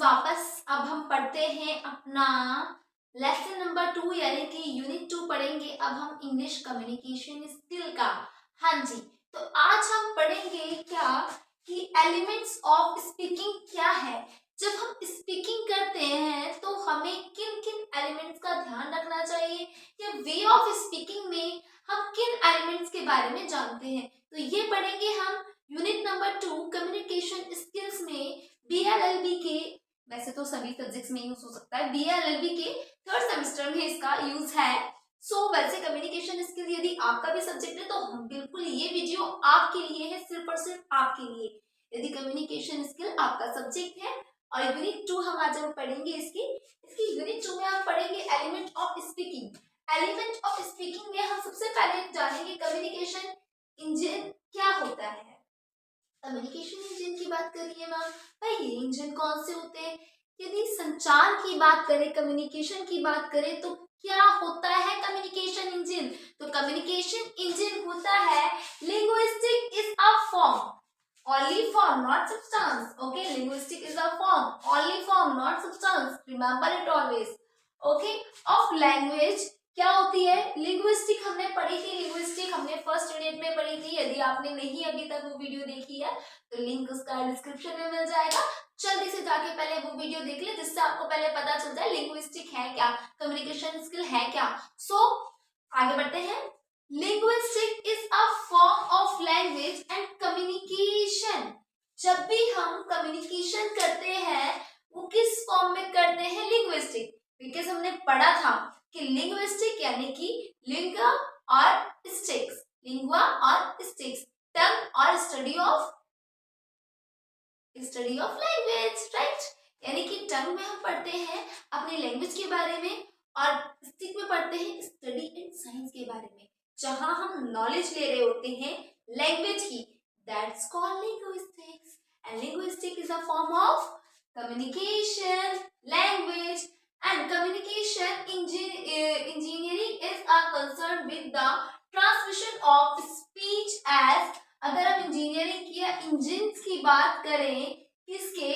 वापस अब हम पढ़ते हैं अपना लेसन नंबर 2 यानी कि यूनिट 2 पढ़ेंगे अब हम इंग्लिश कम्युनिकेशन स्किल का। हाँ जी, तो आज हम पढ़ेंगे क्या कि एलिमेंट्स ऑफ स्पीकिंग क्या है। जब हम स्पीकिंग करते हैं तो हमें किन किन एलिमेंट्स का ध्यान रखना चाहिए या वे ऑफ स्पीकिंग में हम किन एलिमेंट्स के बारे में जानते हैं, तो ये पढ़ेंगे हम यूनिट नंबर 2 कम्युनिकेशन स्किल्स में BLLB के, वैसे तो सभी सब्जेक्ट्स में यूज हो सकता है, BLLB के थर्ड सेमेस्टर में इसका यूज है। वैसे कम्युनिकेशन स्किल यदि आपका भी सब्जेक्ट है तो बिल्कुल ये वीडियो आपके लिए है, सिर्फ और सिर्फ आपके लिए। यदि कम्युनिकेशन स्किल आपका सब्जेक्ट है और यूनिट 2 हम आज हम पढ़ेंगे इसकी यूनिट 2 में हम पढ़ेंगे element of speaking. Element of speaking में हम सबसे पहले जानेंगे कम्युनिकेशन इंजन क्या होता है। कम्युनिकेशन इंजन की बात करिए मैम, भाई ये इंजन कौन से होते हैं। यदि संचार की बात करें, कम्युनिकेशन की बात करें तो क्या होता है कम्युनिकेशन इंजन। तो कम्युनिकेशन इंजन होता है linguistic is a form, only form not substance, okay, linguistic is a form, only form not substance, remember it always, okay, of language। क्या होती है लिंग्विस्टिक, हमने पढ़ी थी लिंग्विस्टिक, हमने फर्स्ट यूनिट में पढ़ी थी। यदि आपने नहीं अभी तक वो वीडियो देखी है तो लिंक उसका डिस्क्रिप्शन में मिल जाएगा, जल्दी से जाके पहले वो वीडियो देख ले जिससे आपको पहले पता चल जाए लिंग्विस्टिक है क्या, कम्युनिकेशन स्किल है क्या। आगे बढ़ते हैं। Linguistic is a form of language and communication. जब भी हम कम्युनिकेशन करते हैं वो किस फॉर्म में करते हैं, लिंग्विस्टिक। बिकॉज हमने पढ़ा था कि लिंग्विस्टिक यानी कि लिंगा और स्टिक्स, लिंगुआ और स्टिक्स, टंग और स्टडी ऑफ लैंग्वेज, राइट। यानी कि टंग में हम पढ़ते हैं अपनी लैंग्वेज के बारे में और स्टिक में पढ़ते हैं स्टडी एंड साइंस के बारे में, जहां हम नॉलेज ले रहे होते हैं लैंग्वेज की। That's called linguistics and linguistic is a form of communication language and communication engineering is a concern with the transmission of speech as. अगर हम इंजीनियरिंग की या इंजन्स की बात करें किसके,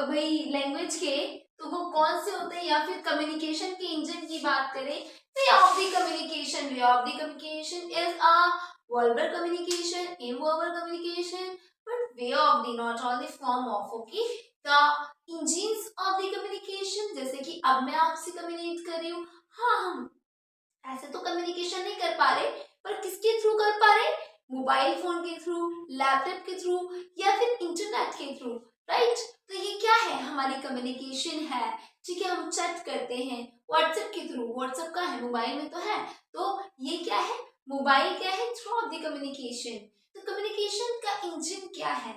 भाई लैंग्वेज के, तो वो कौन से होते हैं, या फिर कम्युनिकेशन के इंजन की बात करें way of the communication. Way of the communication is a verbal communication, nonverbal communication, but way of the not on the form of, okay, the engines of the communication. जैसे कि अब मैं आपसे communicate कर रही हूँ, हाँ हम ऐसे तो कम्युनिकेशन नहीं कर पा रहे पर किसके थ्रू कर पा रहे, मोबाइल फोन के थ्रू, लैपटॉप के थ्रू या फिर इंटरनेट के थ्रू, राइट। तो ये क्या है, हमारी कम्युनिकेशन है, ठीक है। हम चैट करते हैं व्हाट्सएप के थ्रू, व्हाट्सएप का है मोबाइल में तो है, तो ये क्या है, मोबाइल क्या है, थ्रू ऑफ द कम्युनिकेशन। तो कम्युनिकेशन का इंजन क्या है,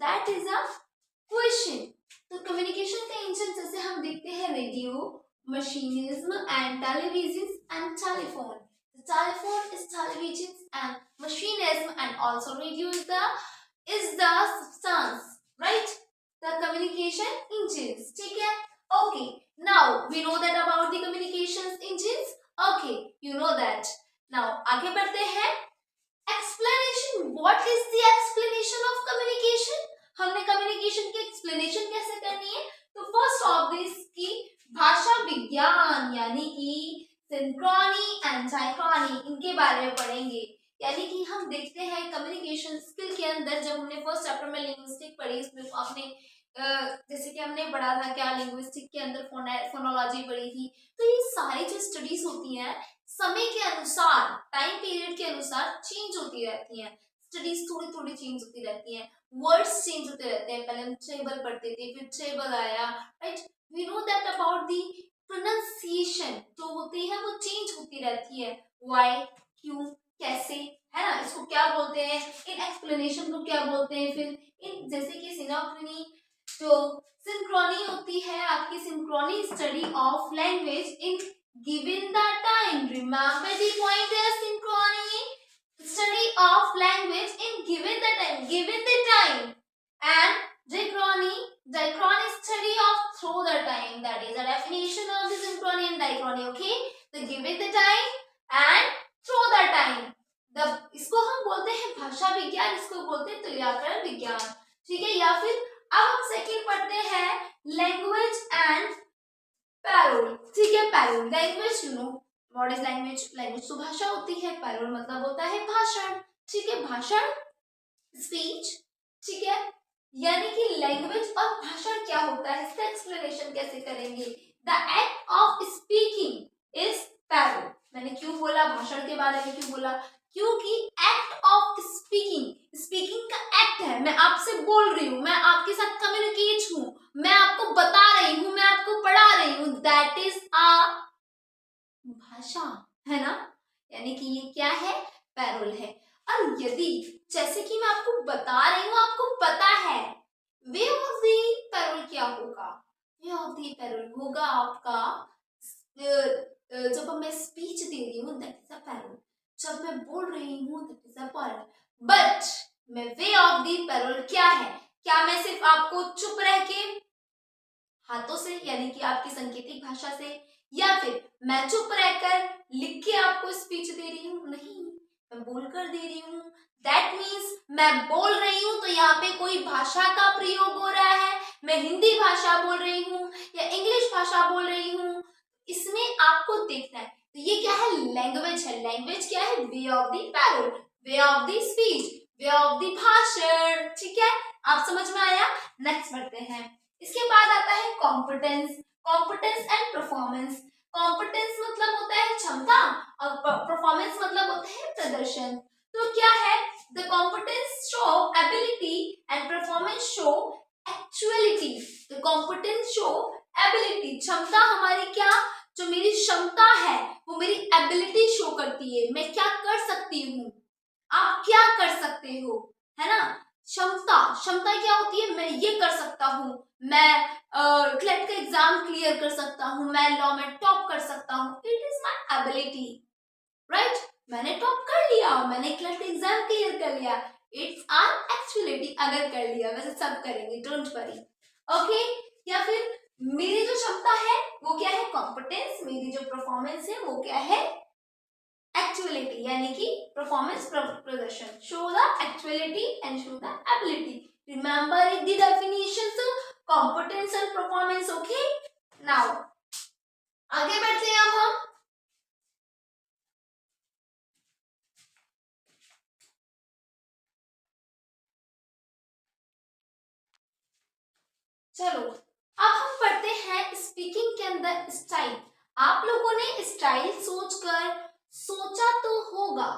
दैट इज अ क्वेश्चन। तो कम्युनिकेशन का इंजन जैसे हम देखते हैं radio, machinism and televisions and telephone. The telephone is televisions and machinism and also radio is the substance, right? The communication engines. ठीक है? Okay. Now we know that about the communications engines. Okay, you know that. Now आगे बढ़ते हैं। Explanation. What is the explanation of communication? हमने communication की explanation कैसे करनी है, तो फर्स्ट ऑफ दिस की भाषा विज्ञान यानी कि सिंक्रोनी एंड डायक्रॉनी, इनके बारे में पढ़ेंगे। यानी कि हम देखते हैं कम्युनिकेशन स्किल के अंदर, जब हमने फर्स्ट चैप्टर में लिंग्विस्टिक पढ़ी उसमें आपने जैसे कि हमने पढ़ा था क्या, लिंग्विस्टिक के अंदर फोनोलॉजी पढ़ी थी। तो ये सारी जो स्टडीज होती हैं समय के अनुसार, टाइम पीरियड के अनुसार चेंज होती रहती हैं, स्टडीज थोड़ी थोड़ी चेंज होती रहती हैं, वर्ड्स चेंज होते रहते हैं। पहले हम ट्रेबल पढ़ते थे, फिर ट्रेबल आया, right. We know that about the pronunciation जो होती है वो चेंज होती रहती है, व्हाई, क्यों, कैसे, है ना, इसको क्या बोलते हैं, इन एक्सप्लेनेशन को क्या बोलते हैं। फिर इन जैसे कि सिनोक्रोनी, जो सिंक्रोनी होती है आपकी, Synchrony study of language in given the time, remember the point है, Synchrony study of language in given the time and diachrony study of through the time, that is the definition of the synchrony and diachrony, okay, the given the time and through the time, इसको हम बोलते हैं भाषा विज्ञान, इसको बोलते हैं तुल्यकरण विज्ञान, ठीक है, या फिर अब हम सेकंड पढ़ते हैं लैंग्वेज एंड पैरोल। ठीक है, parole language, you know what is language? Language तो भाषा होती है, पैरोल मतलब होता है भाषण। ठीक है, भाषण स्पीच। ठीक है, यानी कि लैंग्वेज और भाषण क्या होता है, इसका एक्सप्लेनेशन कैसे करेंगे? The act of speaking is parole. मैंने क्यों बोला भाषण के बारे में, क्यों बोला? क्योंकि एक्ट ऑफ स्पीकिंग, स्पीकिंग का एक्ट है, मैं आपसे बोल रही हूँ, मैं आपके साथ कम्युनिकेट हूँ, मैं आपको बता रही हूँ, मैं आपको पढ़ा रही हूँ, दैट इज अ भाषा, है ना? यानी कि ये क्या है? पैरोल है। और यदि जैसे कि मैं आपको बता रही हूँ, आपको पता है, वे ऑफ द पैरोल क्या होगा? वे ऑफ द पैरोल होगा आपका जब मैं स्पीच दे रही हूँ दैट इज अ पैरोल, जब मैं बोल रही हूँ that is a parole. But मैं वे ऑफ द पैरोल क्या है? क्या मैं सिर्फ आपको चुप रह के हाथों से, यानी कि आपकी संकेतिक भाषा से, या फिर मैं चुप रहकर लिख के आपको स्पीच दे रही हूँ? नहीं, मैं बोलकर दे रही हूँ। दैट मीन्स मैं बोल रही हूँ तो यहाँ पे कोई भाषा का प्रयोग हो रहा है, मैं हिंदी भाषा बोल रही हूँ या इंग्लिश भाषा बोल रही हूँ, इसमें आपको देखना है। तो ये क्या है? लैंग्वेज है। लैंग्वेज क्या है? Way of the parole, way of the speech, way of the भाषण। ठीक है, आप समझ में आया? नेक्स्ट बढ़ते हैं। इसके बाद आता है competence. Competence and performance. Competence मतलब होता है क्षमता और परफॉर्मेंस मतलब होता है प्रदर्शन। तो क्या है? The competence show ability and performance show actuality. The competence show ability, क्षमता हमारी, क्या जो मेरी क्षमता है वो मेरी एबिलिटी शो करती है, मैं क्या कर सकती हूँ, आप क्या कर सकते हो, है ना? क्षमता, क्षमता क्या होती है? मैं ये कर सकता हूँ, मैं क्लेट का एग्जाम क्लियर कर सकता हूँ, मैं लॉ में टॉप कर सकता हूँ, it is my ability, right? मैंने टॉप कर लिया, मैंने क्लेट एग्जाम क्लियर कर लिया, इट्स आर एक्चुअलिटी। अगर कर लिया, वैसे सब करेंगे, डोंट वरी, ओके? या फिर मेरी जो क्षमता है वो क्या है? कॉम्पिटेंस। मेरी जो परफॉर्मेंस है वो क्या है? एक्चुअलिटी, यानी कि परफॉर्मेंस प्रदर्शन। Show the actuality and show the ability. Remember the definitions competence and performance, okay? Now आगे बढ़ते हैं अब हम। चलो अब हम पढ़ते हैं स्पीकिंग के अंदर स्टाइल। आप लोगों ने स्टाइल सोचकर सोचा तो होगा,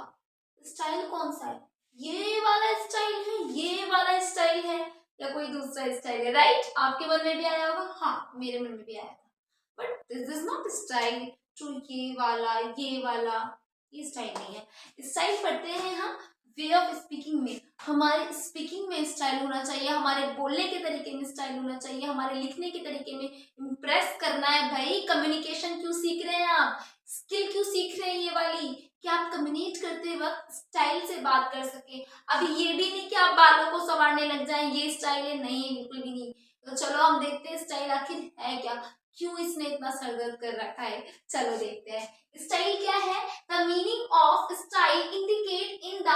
स्टाइल कौन सा है? ये वाला स्टाइल है, ये वाला स्टाइल है, या कोई दूसरा स्टाइल है, राइट? आपके मन में भी आया होगा, हाँ मेरे मन में भी आया था। But this is not style to ये वाला ये स्टाइल नहीं है। स्टाइल पढ़ते हैं हम वे ऑफ स्पीकिंग में, हमारे स्पीकिंग में स्टाइल होना चाहिए, हमारे बोलने के तरीके में स्टाइल होना चाहिए, हमारे लिखने के तरीके में। इम्प्रेस करना है भाई, कम्युनिकेशन क्यों सीख रहे हैं आप, स्किल क्यों सीख रहे हैं ये वाली, कि आप कम्युनिकेट करते वक्त स्टाइल से बात कर सके। अभी ये भी नहीं कि आप बालों को संवारने लग जाएं, ये स्टाइल है, नहीं बिल्कुल भी नहीं। तो चलो हम देखते हैं स्टाइल आखिर है क्या, क्यों इसने इतना सरदर्द कर रखा है। चलो देखते हैं स्टाइल क्या है। The meaning of style indicate in the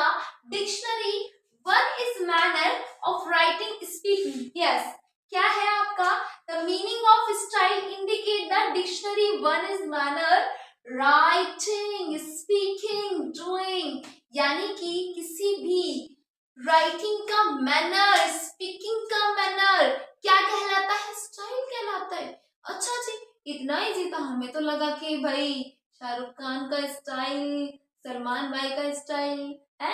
dictionary one is manner of writing speaking. Yes, क्या है आपका? The meaning of style indicate the dictionary one is manner writing speaking doing, यानी कि किसी भी राइटिंग का मैनर, स्पीकिंग का manner क्या कहलाता है? स्टाइल कहलाता है। अच्छा जी, इतना इजी था, हमें तो लगा कि भाई शाहरुख खान का स्टाइल, सलमान भाई का स्टाइल है।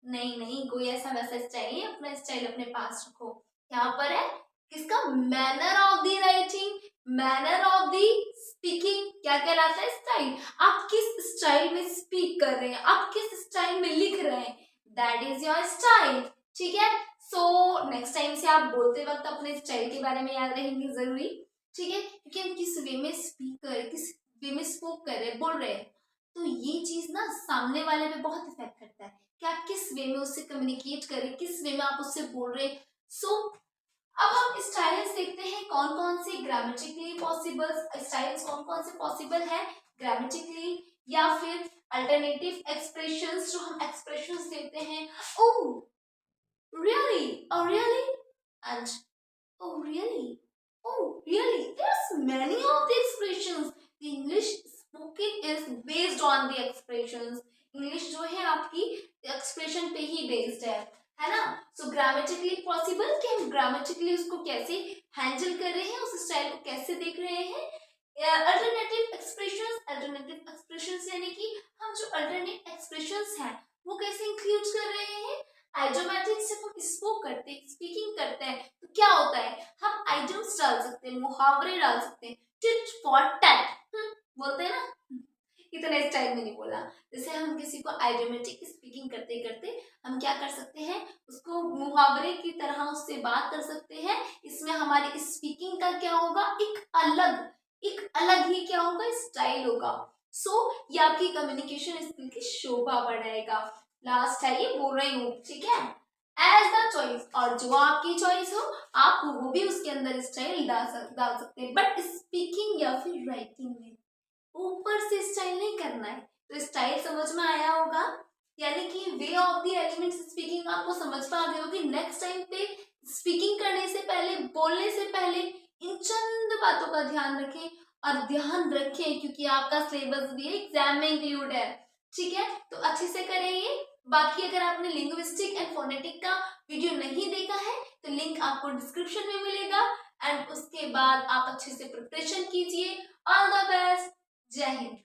नहीं नहीं, कोई ऐसा वैसा स्टाइल नहीं, अपना स्टाइल अपने पास रखो। यहाँ पर है किसका? Manner of the writing, manner of the speaking, क्या कहलाता है? स्टाइल। आप किस स्टाइल में स्पीक कर रहे हैं, आप किस स्टाइल में लिख रहे हैं, दैट इज योर स्टाइल। ठीक है, सो नेक्स्ट टाइम से आप बोलते वक्त अपने स्टाइल के बारे में याद रखेंगे जरूरी। ठीक है, क्योंकि हम किस वे में स्पीक कर रहे, किस वे में स्पोक कर रहे हैं, बोल रहे हैं, तो ये चीज ना सामने वाले पे बहुत इफेक्ट करता है कि आप किस वे में उससे कम्युनिकेट कर रहे, किस वे में आप उससे बोल रहे। सो अब हम स्टाइल्स देखते हैं कौन कौन से ग्रामेटिकली पॉसिबल स्टाइल्स, कौन कौन से पॉसिबल है ग्रामेटिकली, या फिर अल्टरनेटिव एक्सप्रेशंस, जो हम एक्सप्रेशंस देते हैं। Oh really, oh really, and Oh really? Oh really? There's many of the expressions. The English spoken is based on the expressions. English जो है आपकी एक्सप्रेशन पे ही बेस्ड है ना? सो ग्रामेटिकली पॉसिबल कि हम ग्रामेटिकली उसको कैसे हैंडल कर रहे हैं, उस स्टाइल को कैसे देख रहे हैं. अल्टरनेटिव एक्सप्रेशंस यानी कि हम जो अल्टरनेट एक्सप्रेशंस हैं वो कैसे इंक्लूड कर रहे हैं. आइडियोमेटिक से हम स्पोक करते हैं, स्पीकिंग करते हैं, तो क्या होता है, हम आइडियम्स डाल सकते हैं, मुहावरे डाल सकते हैं. टिट फॉर टैट बोलते हैं ना, इतना स्टाइल में नहीं बोला. जैसे हम किसी को आइडियोमेटिक स्पीकिंग करते करते हम क्या कर सकते हैं, उसको मुहावरे की तरह उससे बात कर सकते हैं. इसमें हमारी स्पीकिंग का क्या होगा, एक अलग ही क्या होगा, स्टाइल होगा. सो ये आपकी कम्युनिकेशन स्किल की शोभा बढ़ाएगा. लास्ट है ये बोल रही हूँ, ठीक है. एज द चॉइस, और जो आपकी चॉइस हो आप वो भी उसके अंदर स्टाइल डाल सकते हैं, बट स्पीकिंग या फिर राइटिंग में ऊपर से स्टाइल नहीं करना है. तो स्टाइल समझ में आया होगा, यानी कि वे ऑफ द एलिमेंट्स स्पीकिंग आपको समझ में आ गई होगी. नेक्स्ट टाइम पे स्पीकिंग करने से पहले, बोलने से पहले इन चंद बातों का ध्यान रखें, और ध्यान रखें क्योंकि आपका सिलेबस भी एग्जाम में इंक्लूड है, ठीक है. तो अच्छे से करेंगे. बाकी अगर आपने लिंग्विस्टिक एंड फोनेटिक का वीडियो नहीं देखा है तो लिंक आपको डिस्क्रिप्शन में मिलेगा. एंड उसके बाद आप अच्छे से प्रिपरेशन कीजिए. All the best. जय हिंद.